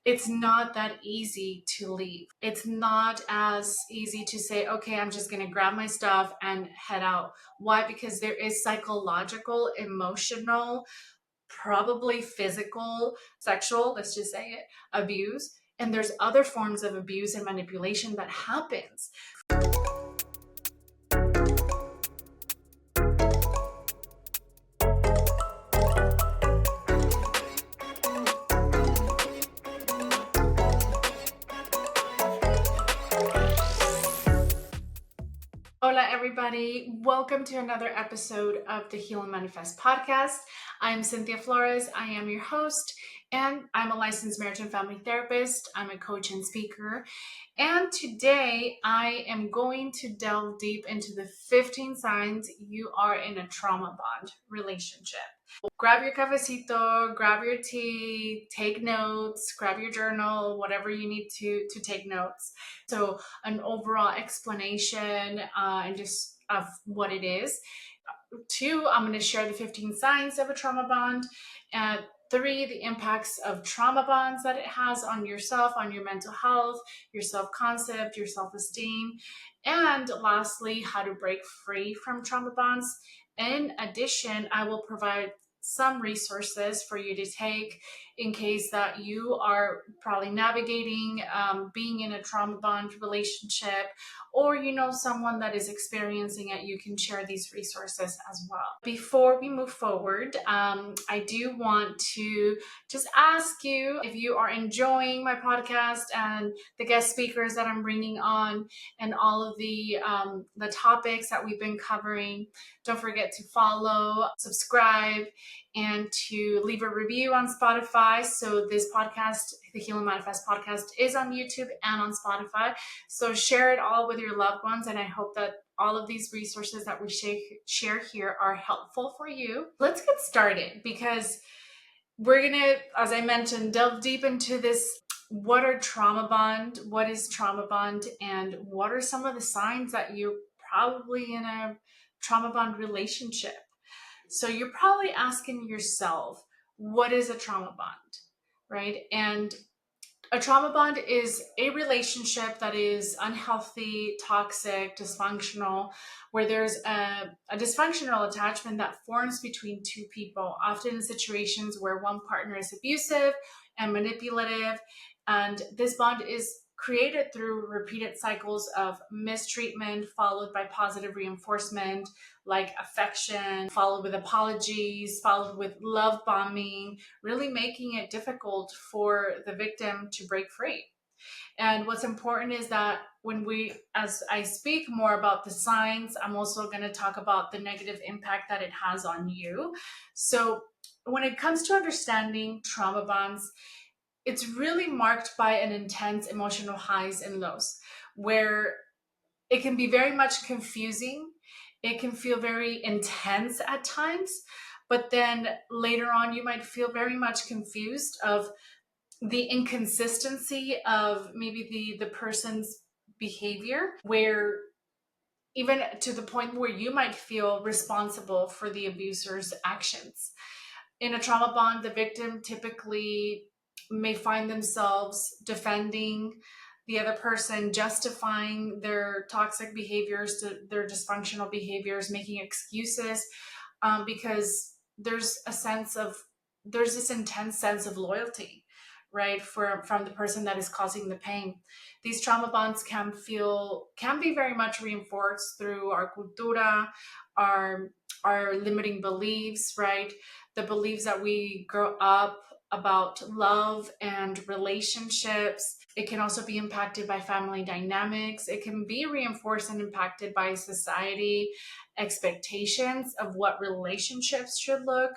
it's not that easy to leave. It's not as easy to say, okay, I'm just going to grab my stuff and head out. Why? Because there is psychological, emotional, probably physical, sexual, let's just say it, abuse. And there's other forms of abuse and manipulation that happens. Hola, everybody. Welcome to another episode of the Heal and Manifest podcast. I'm Cynthia Flores. I am your host, and I'm a licensed marriage and family therapist. I'm a coach and speaker. And today I am going to delve deep into the 15 signs you are in a trauma bond relationship. Grab your cafecito, grab your tea, take notes, grab your journal, whatever you need to take notes. So an overall explanation and just of what it is. 2, I'm going to share the 15 signs of a trauma bond. 3, the impacts of trauma bonds that it has on yourself, on your mental health, your self-concept, your self-esteem. And lastly, how to break free from trauma bonds. In addition, I will provide some resources for you to take in case that you are probably navigating being in a trauma bond relationship, or you know someone that is experiencing it. You can share these resources as well. Before we move forward, I do want to just ask you if you are enjoying my podcast and the guest speakers that I'm bringing on and all of the topics that we've been covering. Don't forget to follow, subscribe, and to leave a review on Spotify. So this podcast, the Heal and Manifest podcast, is on YouTube and on Spotify. So share it all with your loved ones. And I hope that all of these resources that we share here are helpful for you. Let's get started, because we're going to, as I mentioned, delve deep into this. What are trauma bond? What is trauma bond? And what are some of the signs that you're probably in a trauma bond relationship? So you're probably asking yourself, what is a trauma bond, right? And a trauma bond is a relationship that is unhealthy, toxic, dysfunctional, where there's a dysfunctional attachment that forms between two people, often in situations where one partner is abusive and manipulative. And this bond is created through repeated cycles of mistreatment, followed by positive reinforcement, like affection, followed with apologies, followed with love bombing, really making it difficult for the victim to break free. And what's important is that as I speak more about the signs, I'm also going to talk about the negative impact that it has on you. So when it comes to understanding trauma bonds, it's really marked by an intense emotional highs and lows, where it can be very much confusing. It can feel very intense at times, but then later on you might feel very much confused of the inconsistency of maybe the person's behavior, where even to the point where you might feel responsible for the abuser's actions. In a trauma bond, the victim typically may find themselves defending the other person, justifying their toxic behaviors, their dysfunctional behaviors, making excuses, because there's this intense sense of loyalty, right, from the person that is causing the pain. These trauma bonds can be very much reinforced through our cultura, our limiting beliefs, right? The beliefs that we grow up about love and relationships. It can also be impacted by family dynamics. It can be reinforced and impacted by society expectations of what relationships should look,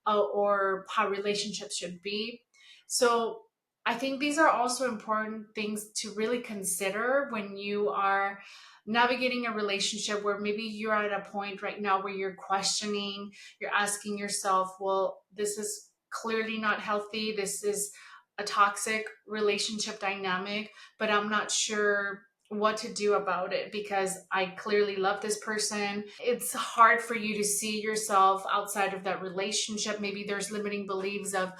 or how relationships should be. So I think these are also important things to really consider when you are navigating a relationship, where maybe you're at a point right now where you're questioning, you're asking yourself, well, this is clearly not healthy. This is a toxic relationship dynamic, but I'm not sure what to do about it because I clearly love this person. It's hard for you to see yourself outside of that relationship. Maybe there's limiting beliefs of,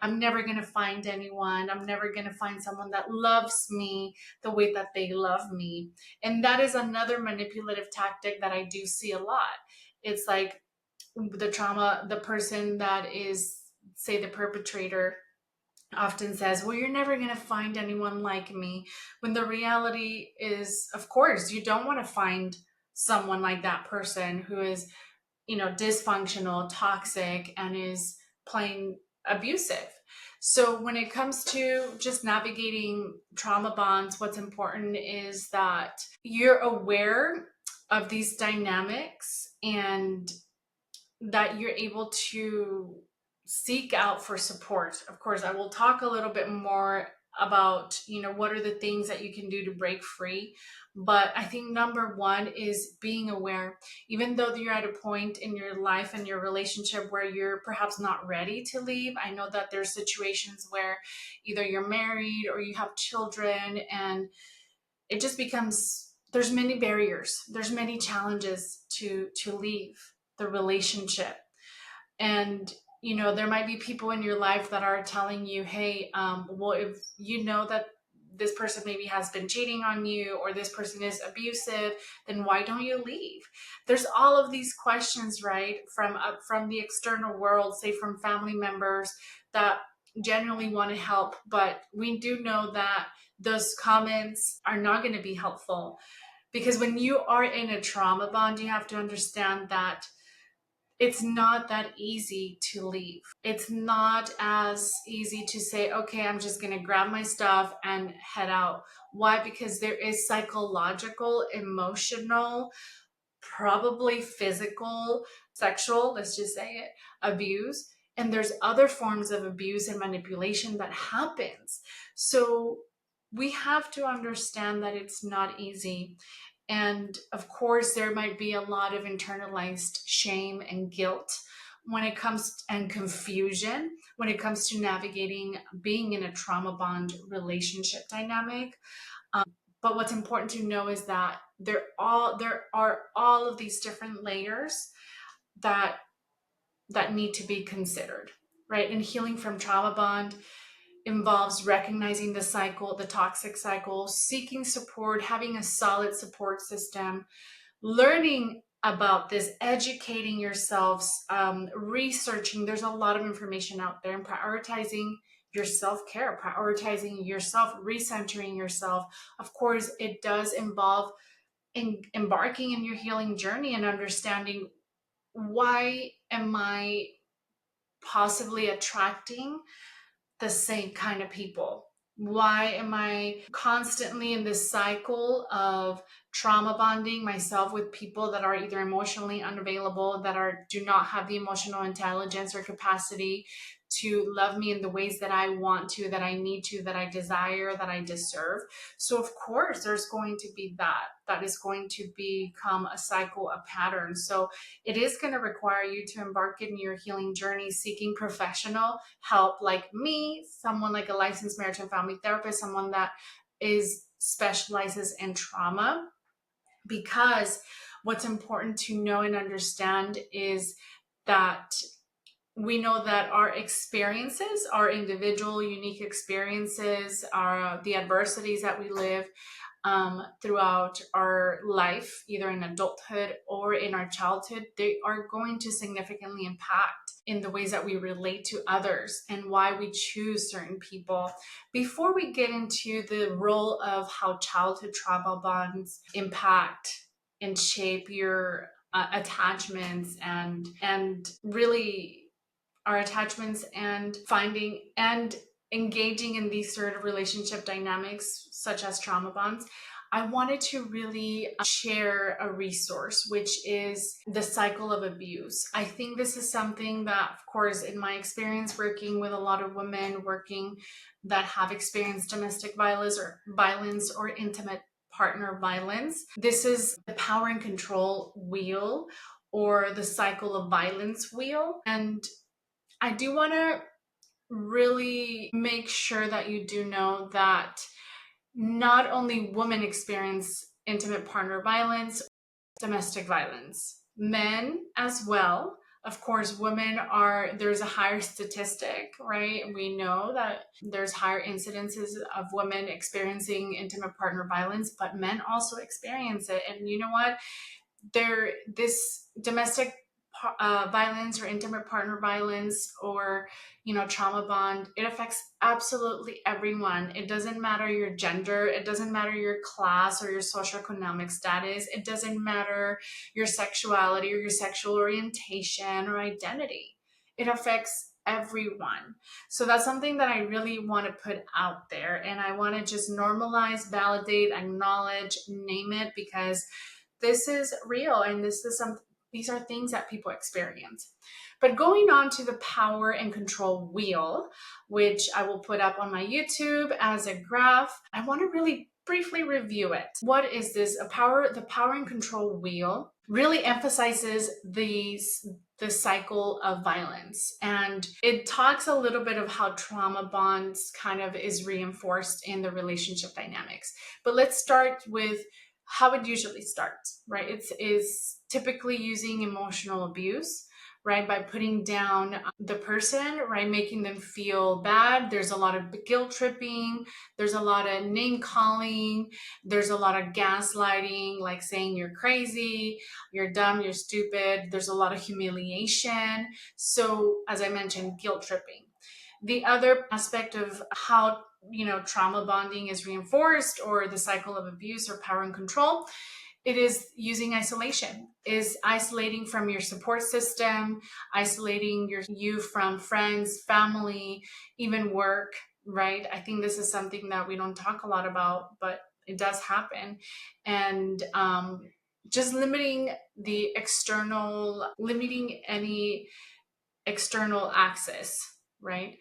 I'm never going to find anyone. I'm never going to find someone that loves me the way that they love me. And that is another manipulative tactic that I do see a lot. It's like the person that is, say, the perpetrator often says, well, you're never going to find anyone like me. When the reality is, of course, you don't want to find someone like that person who is, dysfunctional, toxic, and is plain abusive. So when it comes to just navigating trauma bonds, what's important is that you're aware of these dynamics and that you're able to seek out for support. Of course, I will talk a little bit more about, what are the things that you can do to break free. But I think number one is being aware. Even though you're at a point in your life and your relationship where you're perhaps not ready to leave, I know that there's situations where either you're married or you have children, and it just becomes, there's many barriers, there's many challenges to leave the relationship. And there might be people in your life that are telling you, hey, well, if you know that this person maybe has been cheating on you, or this person is abusive, then why don't you leave? There's all of these questions, right, from the external world, say from family members that genuinely want to help, but we do know that those comments are not going to be helpful. Because when you are in a trauma bond, you have to understand that it's not that easy to leave. It's not as easy to say, okay, I'm just going to grab my stuff and head out. Why? Because there is psychological, emotional, probably physical, sexual, let's just say it, abuse. And there's other forms of abuse and manipulation that happens. So we have to understand that it's not easy. And of course, there might be a lot of internalized shame and guilt when it comes, and confusion when it comes to navigating being in a trauma bond relationship dynamic. But what's important to know is that there are all of these different layers that need to be considered, right? And healing from trauma bond involves recognizing the cycle, the toxic cycle, seeking support, having a solid support system, learning about this, educating yourselves, researching. There's a lot of information out there, and prioritizing your self-care, prioritizing yourself, recentering yourself. Of course, it does involve embarking in your healing journey and understanding, why am I possibly attracting the same kind of people? Why am I constantly in this cycle of trauma bonding myself with people that are either emotionally unavailable, that do not have the emotional intelligence or capacity to love me in the ways that I want to, that I need to, that I desire, that I deserve? So of course there's going to be that is going to become a cycle, a pattern. So it is going to require you to embark in your healing journey, seeking professional help, like me, someone like a licensed marriage and family therapist, someone that specializes in trauma. Because what's important to know and understand is that we know that our experiences, our individual unique experiences, are the adversities that we live throughout our life, either in adulthood or in our childhood, they are going to significantly impact in the ways that we relate to others and why we choose certain people. Before we get into the role of how childhood trauma bonds impact and shape your attachments, and really our attachments, and finding and engaging in these sort of relationship dynamics such as trauma bonds, I wanted to really share a resource, which is the cycle of abuse. I think this is something that, of course, in my experience working with a lot of women that have experienced domestic violence or intimate partner violence, this is the power and control wheel, or the cycle of violence wheel. And I do want to really make sure that you do know that not only women experience intimate partner violence, domestic violence, men as well. Of course, there's a higher statistic, right? We know that there's higher incidences of women experiencing intimate partner violence, but men also experience it. And you know what? This domestic violence or intimate partner violence, or trauma bond, it affects absolutely everyone. It doesn't matter your gender, it doesn't matter your class or your socioeconomic status, it doesn't matter your sexuality or your sexual orientation or identity. It affects everyone. So that's something that I really want to put out there, and I want to just normalize, validate, acknowledge, name it, because this is real, and these are things that people experience. But going on to the power and control wheel, which I will put up on my YouTube as a graph, I want to really briefly review it. What is this? The power and control wheel really emphasizes the cycle of violence, and it talks a little bit of how trauma bonds kind of is reinforced in the relationship dynamics. But let's start with how it usually starts, right? It's is typically using emotional abuse, right? By putting down the person, right? Making them feel bad. There's a lot of guilt tripping. There's a lot of name calling. There's a lot of gaslighting, like saying you're crazy, you're dumb, you're stupid. There's a lot of humiliation. So, as I mentioned, guilt tripping. The other aspect of how trauma bonding is reinforced, or the cycle of abuse or power and control, it is using isolation, is isolating from your support system, isolating you from friends, family, even work, right? I think this is something that we don't talk a lot about, but it does happen. And just limiting any external access, right?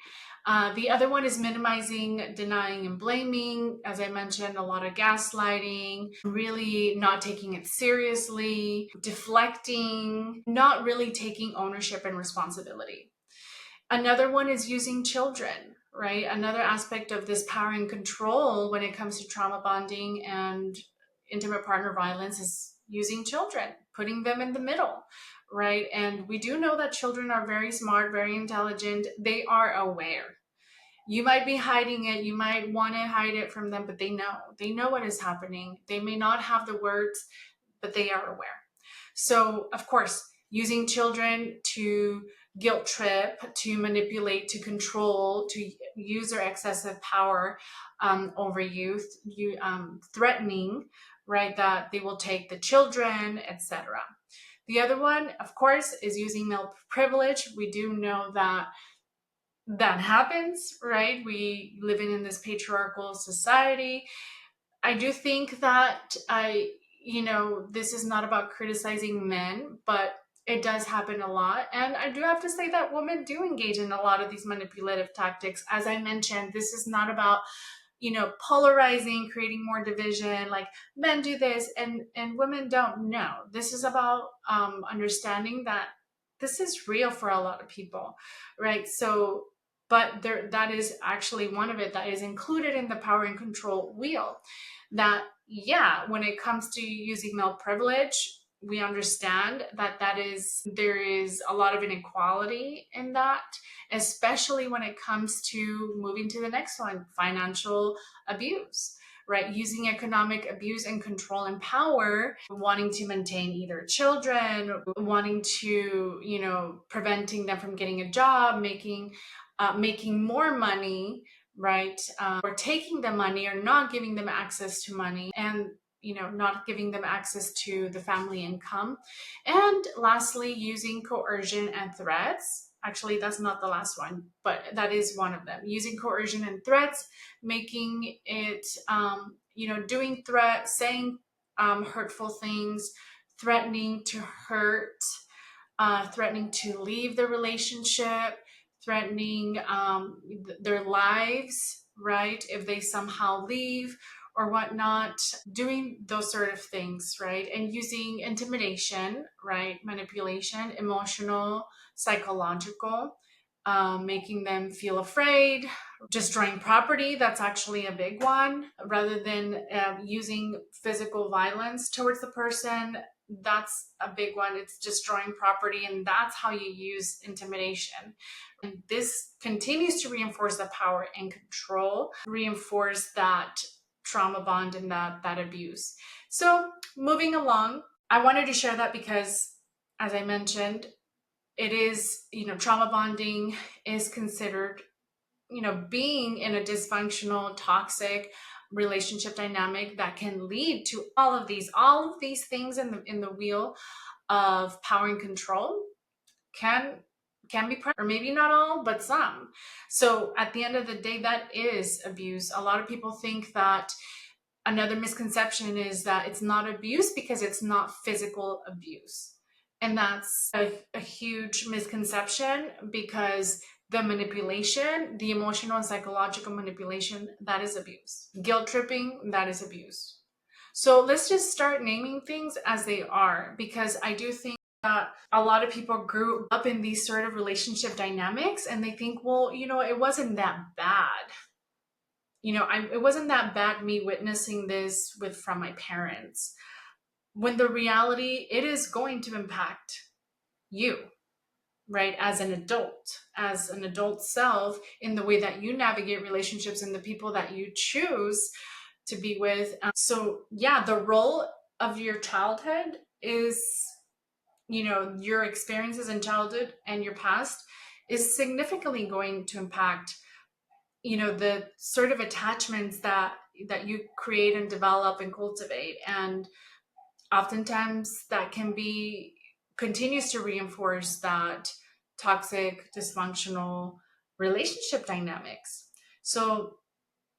The other one is minimizing, denying, and blaming. As I mentioned, a lot of gaslighting, really not taking it seriously, deflecting, not really taking ownership and responsibility. Another one is using children, right? Another aspect of this power and control when it comes to trauma bonding and intimate partner violence is using children, putting them in the middle, right? And we do know that children are very smart, very intelligent. They are aware. You might be hiding it, you might want to hide it from them, but they know what is happening. They may not have the words, but they are aware. So, of course, using children to guilt trip, to manipulate, to control, to use their excessive power over youth, threatening, right, that they will take the children, etc. The other one, of course, is using male privilege. We do know that happens, right? We living in this patriarchal society. I do think that this is not about criticizing men, but it does happen a lot. And I do have to say that women do engage in a lot of these manipulative tactics. As I mentioned, this is not about, polarizing, creating more division, like men do this and women don't. No, this is about understanding that this is real for a lot of people, right? So, but that is actually one of it that is included in the power and control wheel. That, yeah, when it comes to using male privilege, we understand that there is a lot of inequality in that, especially when it comes to moving to the next one, financial abuse, right? Using economic abuse and control and power, wanting to maintain either children, wanting to, preventing them from getting a job, making more money, right? Or taking the money, or not giving them access to money, and not giving them access to the family income. And lastly, using coercion and threats. Actually, that's not the last one, but that is one of them. Using coercion and threats, making it, doing threats, saying hurtful things, threatening to hurt, threatening to leave the relationship, threatening their lives, right? If they somehow leave or whatnot, doing those sort of things, right? And using intimidation, right? Manipulation, emotional, psychological, making them feel afraid, destroying property. That's actually a big one. Rather than using physical violence towards the person, that's a big one. It's destroying property, and that's how you use intimidation. And this continues to reinforce the power and control, reinforce that trauma bond and that abuse. So moving along, I wanted to share that because, as I mentioned, it is, trauma bonding is considered, being in a dysfunctional, toxic relationship dynamic that can lead to all of these things in the wheel of power and control can be present, or maybe not all, but some. So at the end of the day, that is abuse. A lot of people think that another misconception is that it's not abuse because it's not physical abuse. And that's a huge misconception, because the manipulation, the emotional and psychological manipulation, that is abuse. Guilt tripping, that is abuse. So let's just start naming things as they are, because I do think that a lot of people grew up in these sort of relationship dynamics and they think, well, it wasn't that bad. It wasn't that bad, me witnessing this from my parents. When the reality, it is going to impact you, right? As an adult self, in the way that you navigate relationships and the people that you choose to be with. So yeah, the role of your childhood is, your experiences in childhood and your past is significantly going to impact, the sort of attachments that you create and develop and cultivate. And oftentimes that continues to reinforce that toxic, dysfunctional relationship dynamics. So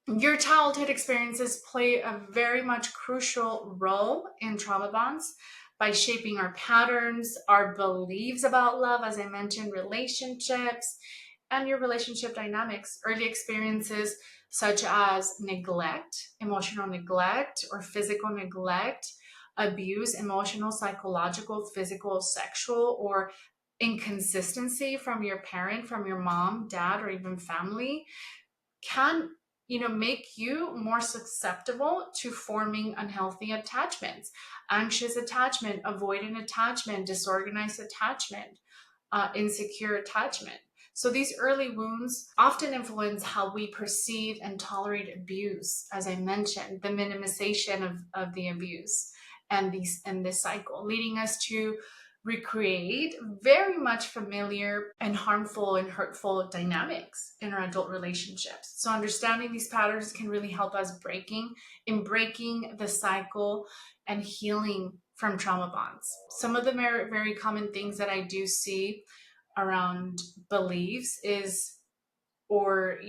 your childhood experiences play a very much crucial role in trauma bonds by shaping our patterns, our beliefs about love, as I mentioned, relationships, and your relationship dynamics. Early experiences such as neglect, emotional neglect, or physical neglect, abuse, emotional, psychological, physical, sexual, or inconsistency from your parent, from your mom, dad, or even family, can make you more susceptible to forming unhealthy attachments, anxious attachment, avoidant attachment, disorganized attachment, insecure attachment. So these early wounds often influence how we perceive and tolerate abuse, as I mentioned, the minimization of the abuse and this cycle, leading us to recreate very much familiar and harmful and hurtful dynamics in our adult relationships. So understanding these patterns can really help us breaking the cycle and healing from trauma bonds. Some of the very, very common things that I do see around beliefs is, or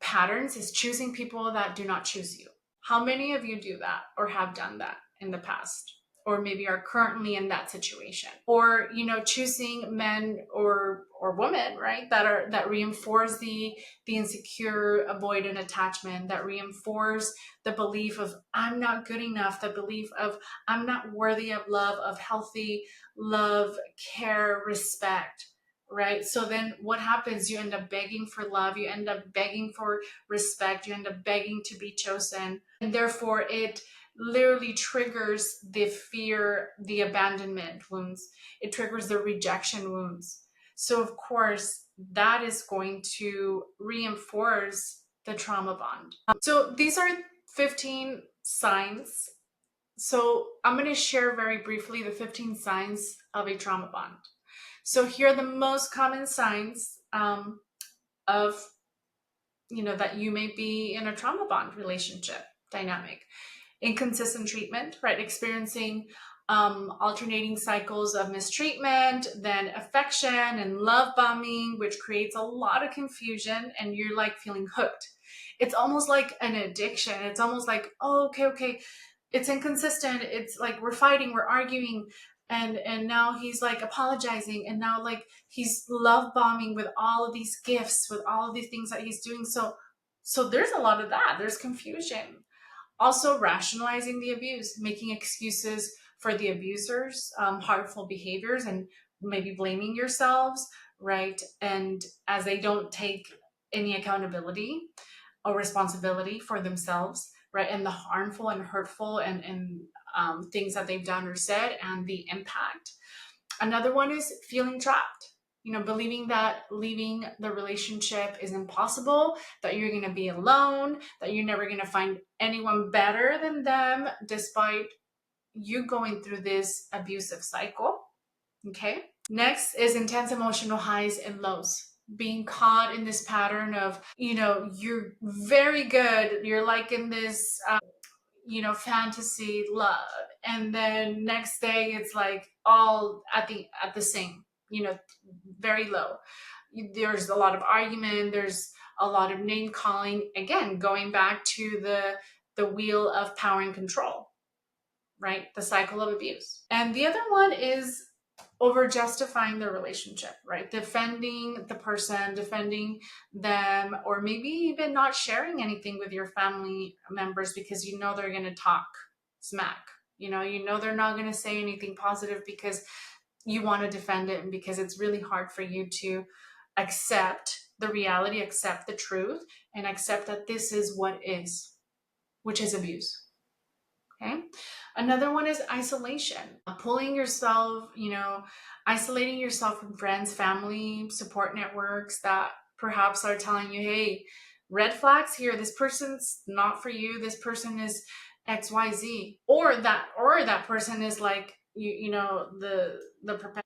patterns, is choosing people that do not choose you. How many of you do that or have done that in the past, or maybe are currently in that situation? Or choosing men or women, right, that reinforce the insecure, avoidant attachment, that reinforce the belief of I'm not good enough, the belief of I'm not worthy of love, of healthy love, care, respect, right? So then what happens? You end up begging for love, you end up begging for respect, you end up begging to be chosen, and therefore it literally triggers the fear, the abandonment wounds, it triggers the rejection wounds. So of course that is going to reinforce the trauma bond. So these are 15 signs. So I'm going to share very briefly the 15 signs of a trauma bond. So here are the most common signs of, that you may be in a trauma bond relationship dynamic. Inconsistent treatment, right? Experiencing alternating cycles of mistreatment, then affection and love bombing, which creates a lot of confusion, and you're like feeling hooked. It's almost like an addiction. It's almost like, oh, okay, it's inconsistent. It's like we're fighting, we're arguing, and now he's like apologizing, and now like he's love bombing with all of these gifts, with all of these things that he's doing. So there's a lot of that. There's confusion. Also, rationalizing the abuse, making excuses for the abuser's harmful behaviors, and maybe blaming yourselves, right? And as they don't take any accountability or responsibility for themselves, right? And the harmful and hurtful and things that they've done or said and the impact. Another one is feeling trapped, believing that leaving the relationship is impossible, that you're going to be alone, that you're never going to find anyone better than them, despite you going through this abusive cycle. Okay. Next is intense emotional highs and lows. Being caught in this pattern of, you're very good. You're like in this, fantasy love. And then next day it's like all at the same, very low. There's a lot of argument. There's a lot of name calling. Again, going back to the wheel of power and control, right? The cycle of abuse. And the other one is over justifying the relationship, right? Defending the person, defending them, or maybe even not sharing anything with your family members because they're going to talk smack. They're not going to say anything positive because you want to defend it and because it's really hard for you to accept the reality, accept the truth, and accept that this is what is, which is abuse. Okay. Another one is isolation, pulling yourself, isolating yourself from friends, family, support networks that perhaps are telling you, hey, red flags here. This person's not for you. This person is XYZ, or that person is like, the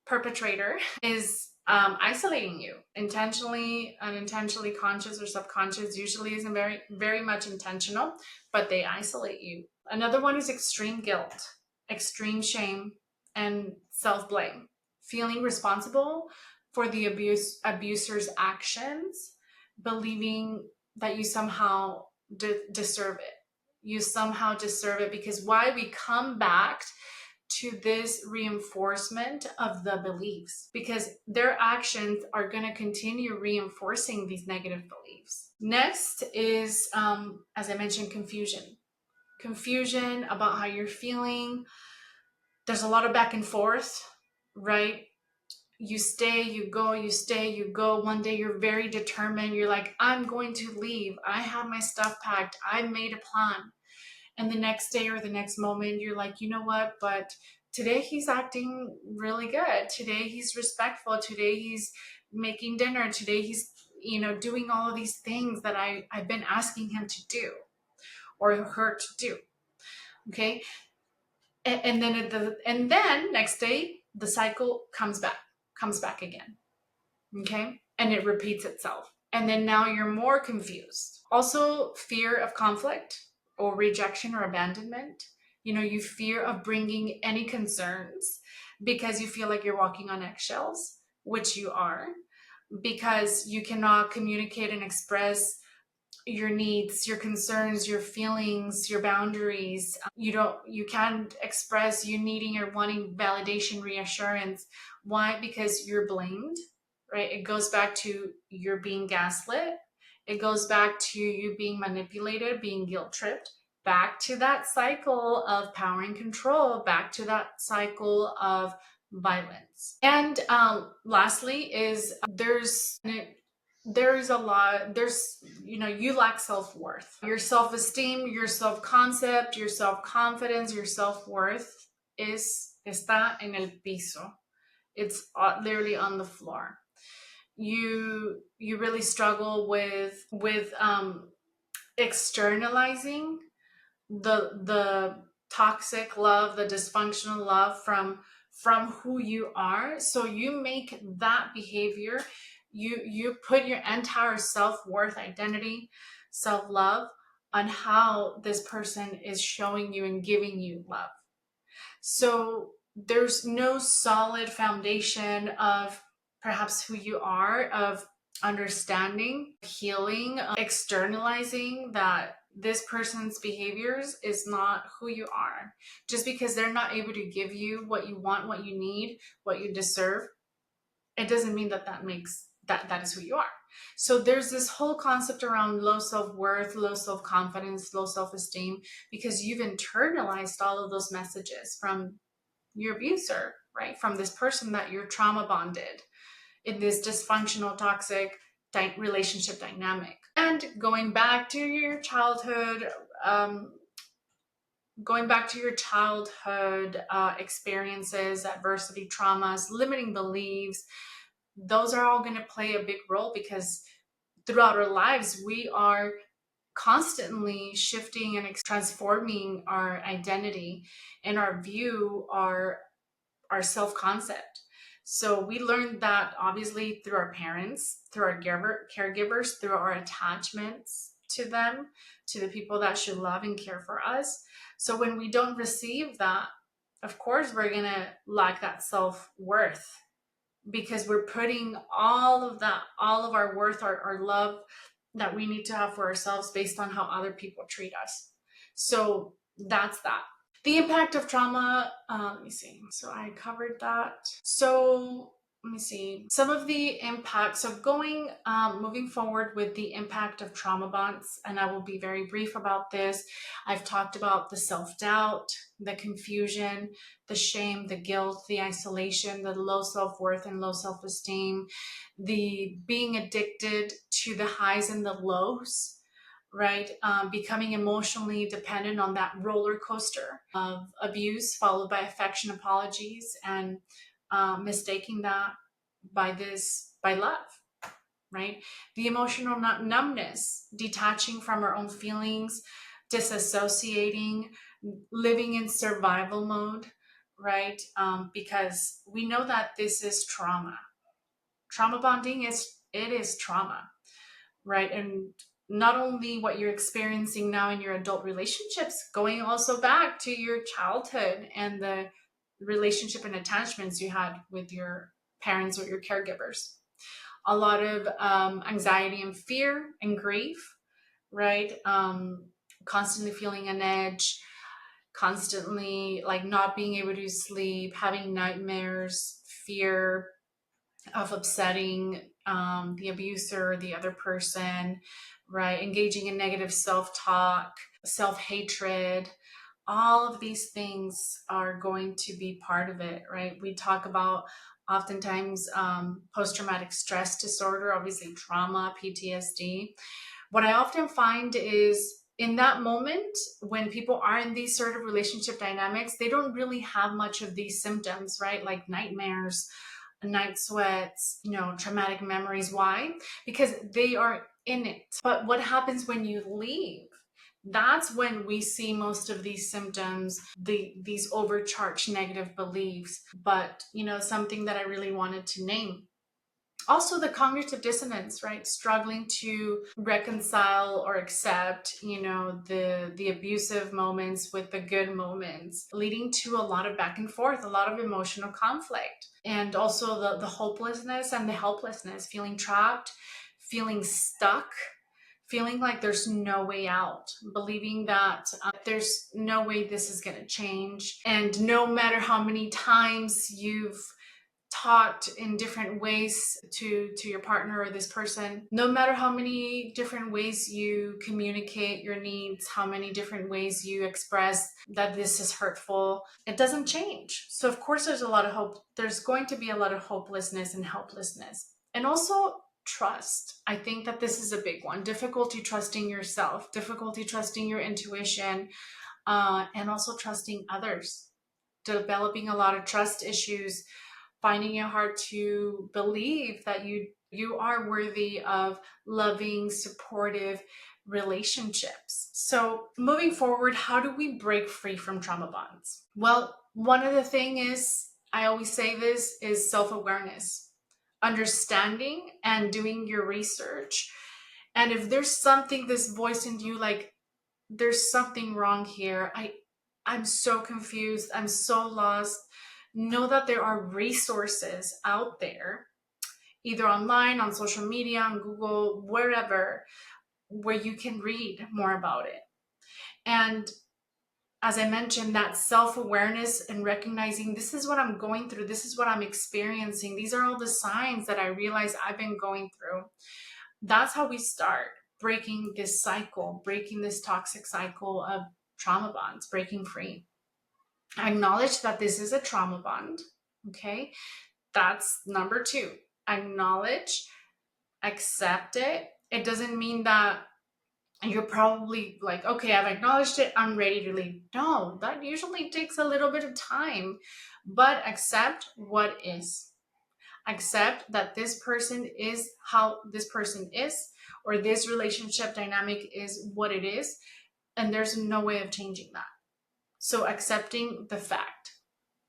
perpetrator is isolating you intentionally, unintentionally, conscious or subconscious. Usually isn't very, very much intentional, but they isolate you. Another one is extreme guilt, extreme shame, and self-blame. Feeling responsible for the abuser's actions, believing that you somehow deserve it. You somehow deserve it, because why? We come back to this reinforcement of the beliefs, because their actions are going to continue reinforcing these negative beliefs. Next is, as I mentioned, confusion about how you're feeling. There's a lot of back and forth, right? You stay, you go, you stay, you go. One day you're very determined. You're like, I'm going to leave. I have my stuff packed. I made a plan. And the next day or the next moment, you're like, you know what? But today he's acting really good. Today he's respectful. Today he's making dinner. Today he's, doing all of these things that I've been asking him to do or her to do. Okay. And then next day, the cycle comes back again. Okay. And it repeats itself. And then now you're more confused. Also, fear of conflict or rejection or abandonment. You fear of bringing any concerns because you feel like you're walking on eggshells, which you are, because you cannot communicate and express your needs, your concerns, your feelings, your boundaries. You can't express you needing or wanting validation, reassurance. Why? Because you're blamed, right? It goes back to you're being gaslit. It goes back to you being manipulated, being guilt tripped, back to that cycle of power and control, back to that cycle of violence. And lastly is there's a lot, you lack self-worth. Your self-esteem, your self-concept, your self-confidence, your self-worth está en el piso. It's literally on the floor. You really struggle with externalizing the toxic love, the dysfunctional love from who you are. So you make that behavior, you put your entire self-worth, identity, self-love on how this person is showing you and giving you love. So there's no solid foundation of perhaps who you are, of understanding, healing, externalizing that this person's behaviors is not who you are. Just because they're not able to give you what you want, what you need, what you deserve, it doesn't mean that makes that is who you are. So there's this whole concept around low self-worth, low self-confidence, low self-esteem, because you've internalized all of those messages from your abuser, right? From this person that you're trauma bonded. in this dysfunctional, toxic relationship dynamic. And going back to your childhood, um, experiences, adversity, traumas, limiting beliefs, those are all going to play a big role, because throughout our lives, we are constantly shifting and transforming our identity and our view, our self-concept. So we learned that obviously through our parents, through our caregivers, through our attachments to them, to the people that should love and care for us. So when we don't receive that, of course, we're going to lack that self-worth, because we're putting all of that, all of our worth, our love that we need to have for ourselves based on how other people treat us. So that's that. The impact of trauma, let me see. So I covered that. So let me see. Some of the impacts. So moving forward with the impact of trauma bonds, and I will be very brief about this. I've talked about the self-doubt, the confusion, the shame, the guilt, the isolation, the low self-worth and low self-esteem, the being addicted to the highs and the lows, right? Becoming emotionally dependent on that roller coaster of abuse, followed by affection, apologies, and mistaking that by love, right? The emotional numbness, detaching from our own feelings, disassociating, living in survival mode, right? Because we know that this is trauma. Trauma bonding is trauma, right? And not only what you're experiencing now in your adult relationships, going also back to your childhood and the relationship and attachments you had with your parents or your caregivers. A lot of anxiety and fear and grief, right? Constantly feeling an edge, constantly like not being able to sleep, having nightmares, fear of upsetting the abuser, the other person, right? Engaging in negative self-talk, self-hatred. All of these things are going to be part of it, right? We talk about oftentimes post-traumatic stress disorder, obviously trauma, PTSD. What I often find is in that moment when people are in these sort of relationship dynamics, they don't really have much of these symptoms, right? Like nightmares, night sweats, traumatic memories. Why? Because they are in it. But what happens when you leave? That's when we see most of these symptoms, these overcharged negative beliefs. But, something that I really wanted to name. Also the cognitive dissonance, right? Struggling to reconcile or accept, the abusive moments with the good moments, leading to a lot of back and forth, a lot of emotional conflict. And also the hopelessness and the helplessness, feeling trapped, feeling stuck, feeling like there's no way out, believing that there's no way this is going to change. And no matter how many times you've talked in different ways to your partner or this person, no matter how many different ways you communicate your needs, how many different ways you express that this is hurtful, it doesn't change. So of course there's a lot of hope. There's going to be a lot of hopelessness and helplessness. And also trust. I think that this is a big one. Difficulty trusting yourself, difficulty trusting your intuition, and also trusting others. Developing a lot of trust issues, finding it hard to believe that you are worthy of loving, supportive relationships. So moving forward, how do we break free from trauma bonds? Well, one of the things is, I always say this, is self-awareness, understanding and doing your research. And if there's something, this voice in you, like there's something wrong here, I'm so confused, I'm so lost, know that there are resources out there, either online, on social media, on Google, wherever, where you can read more about it. And as I mentioned, that self-awareness and recognizing this is what I'm going through, this is what I'm experiencing, these are all the signs that I realize I've been going through. That's how we start breaking this cycle, breaking this toxic cycle of trauma bonds, breaking free. Acknowledge that this is a trauma bond. Okay. That's number 2. acknowledge, accept it. It doesn't mean that you're probably like, okay, I've acknowledged it, I'm ready to leave. No, that usually takes a little bit of time, but accept what is. Accept that this person is how this person is, or this relationship dynamic is what it is, and there's no way of changing that. So accepting the fact,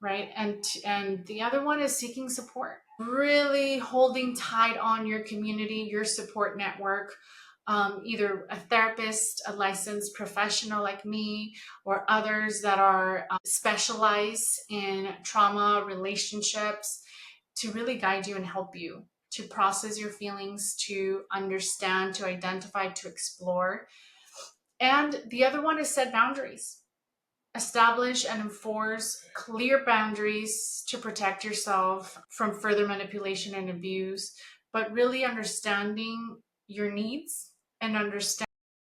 right? And the other one is seeking support. Really holding tight on your community, your support network, either a therapist, a licensed professional like me, or others that are specialized in trauma relationships, to really guide you and help you to process your feelings, to understand, to identify, to explore. And the other one is set boundaries. Establish and enforce clear boundaries to protect yourself from further manipulation and abuse, but really understanding your needs and understanding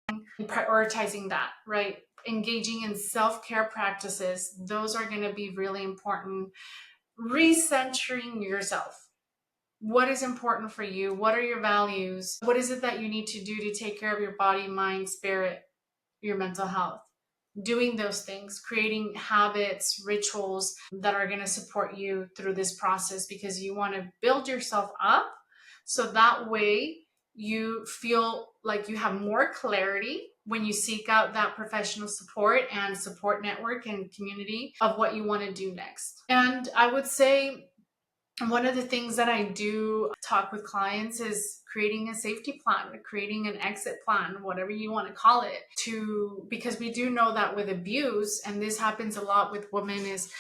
and prioritizing that, right? Engaging in self-care practices, those are going to be really important. Recentering yourself. What is important for you? What are your values? What is it that you need to do to take care of your body, mind, spirit, your mental health? Doing those things, creating habits, rituals that are going to support you through this process, because you want to build yourself up so that way you feel like you have more clarity when you seek out that professional support and support network and community of what you want to do next. And I would say one of the things that I do talk with clients is creating a safety plan, creating an exit plan, whatever you want to call it, because we do know that with abuse, and this happens a lot with women, is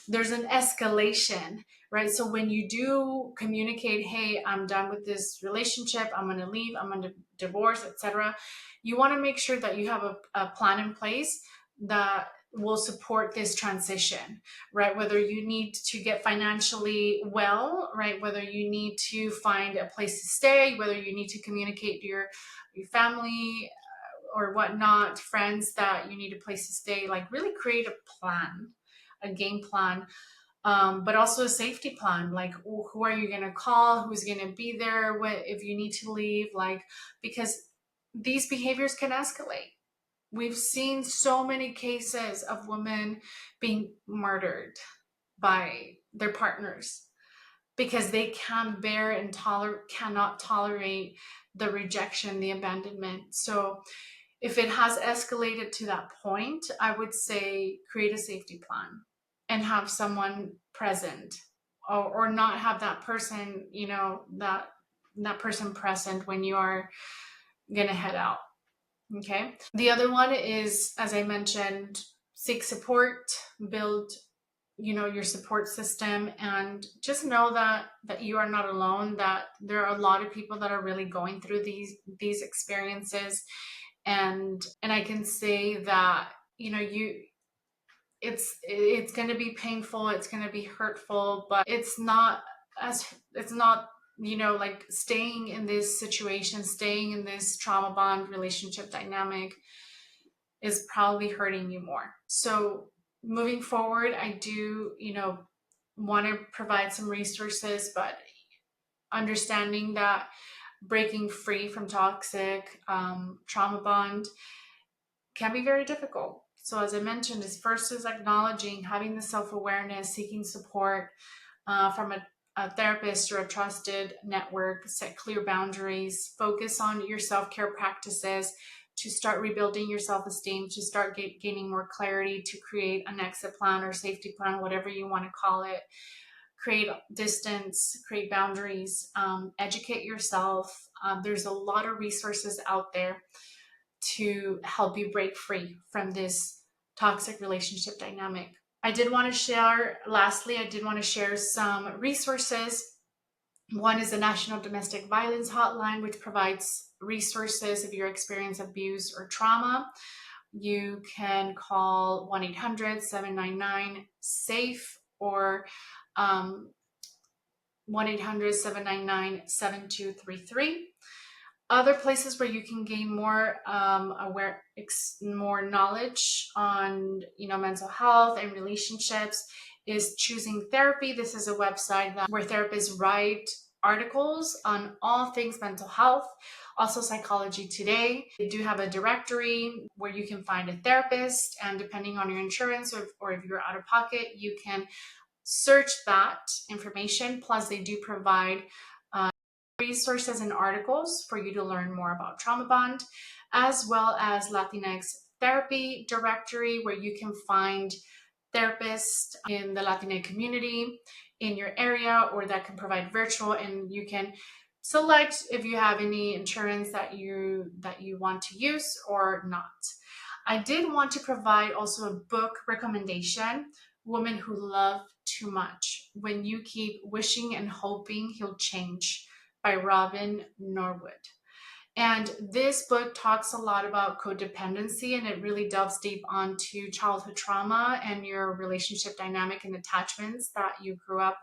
there's an escalation, right? So when you do communicate, hey, I'm done with this relationship, I'm going to leave, I'm going to divorce, etc., you want to make sure that you have a plan in place that will support this transition, right? Whether you need to get financially well, right? Whether you need to find a place to stay, whether you need to communicate to your family or whatnot, friends, that you need a place to stay, like really create a plan, a game plan, but also a safety plan. Like, who are you going to call? Who's going to be there if you need to leave? Like, because these behaviors can escalate. We've seen so many cases of women being murdered by their partners because they can't bear and cannot tolerate the rejection, the abandonment. So if it has escalated to that point, I would say create a safety plan and have someone present, or not have that person, that person present when you are going to head out. Okay. The other one is, as I mentioned, seek support, build, your support system, and just know that you are not alone, that there are a lot of people that are really going through these experiences. And I can say that, it's going to be painful, it's going to be hurtful, but it's not, like staying in this situation, staying in this trauma bond relationship dynamic is probably hurting you more. So moving forward, I do, want to provide some resources, but understanding that breaking free from toxic trauma bond can be very difficult. So as I mentioned, first is acknowledging, having the self-awareness, seeking support from a therapist or a trusted network, set clear boundaries, focus on your self-care practices to start rebuilding your self-esteem, to start gaining more clarity, to create an exit plan or safety plan, whatever you want to call it. Create distance, create boundaries, educate yourself. There's a lot of resources out there to help you break free from this toxic relationship dynamic. I did want to share some resources. One is the National Domestic Violence Hotline, which provides resources if you experience abuse or trauma. You can call 1-800-799-SAFE or 1-800-799-7233. Other places where you can gain more more knowledge on mental health and relationships is Choosing Therapy. This is a website where therapists write articles on all things mental health, also Psychology Today. They do have a directory where you can find a therapist, and depending on your insurance or if you're out of pocket, you can search that information. Plus, they do provide resources and articles for you to learn more about trauma bond, as well as Latinx therapy directory, where you can find therapists in the Latina community in your area, or that can provide virtual, and you can select if you have any insurance that you want to use or not. I did want to provide also a book recommendation, Women Who Love Too Much, When You Keep Wishing and Hoping He'll Change, by Robin Norwood. And this book talks a lot about codependency, and it really delves deep onto childhood trauma and your relationship dynamic and attachments that you grew up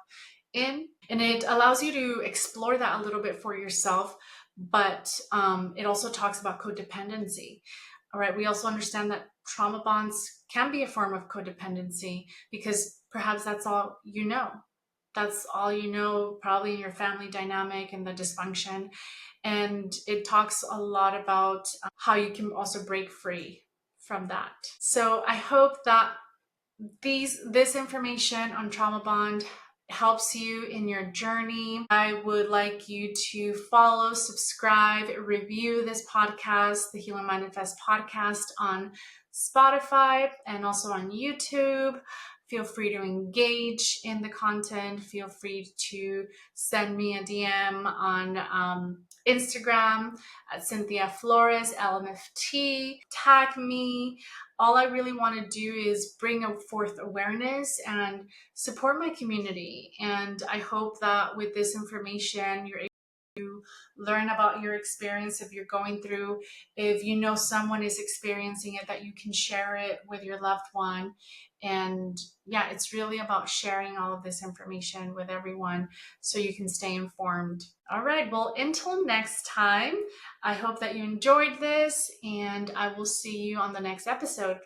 in. And it allows you to explore that a little bit for yourself, but it also talks about codependency. All right, we also understand that trauma bonds can be a form of codependency because perhaps that's all you know. That's all you know, probably in your family dynamic and the dysfunction. And it talks a lot about how you can also break free from that. So I hope that this information on trauma bond helps you in your journey. I would like you to follow, subscribe, review this podcast, the Heal Manifest podcast, on Spotify and also on YouTube. Feel free to engage in the content. Feel free to send me a DM on Instagram at Cynthia Flores, Ep15. Tag me. All I really want to do is bring forth awareness and support my community. And I hope that with this information, you're able to learn about your experience if you're going through, if you know someone is experiencing it, that you can share it with your loved one. And yeah, it's really about sharing all of this information with everyone so you can stay informed. All right, well, until next time, I hope that you enjoyed this, and I will see you on the next episode.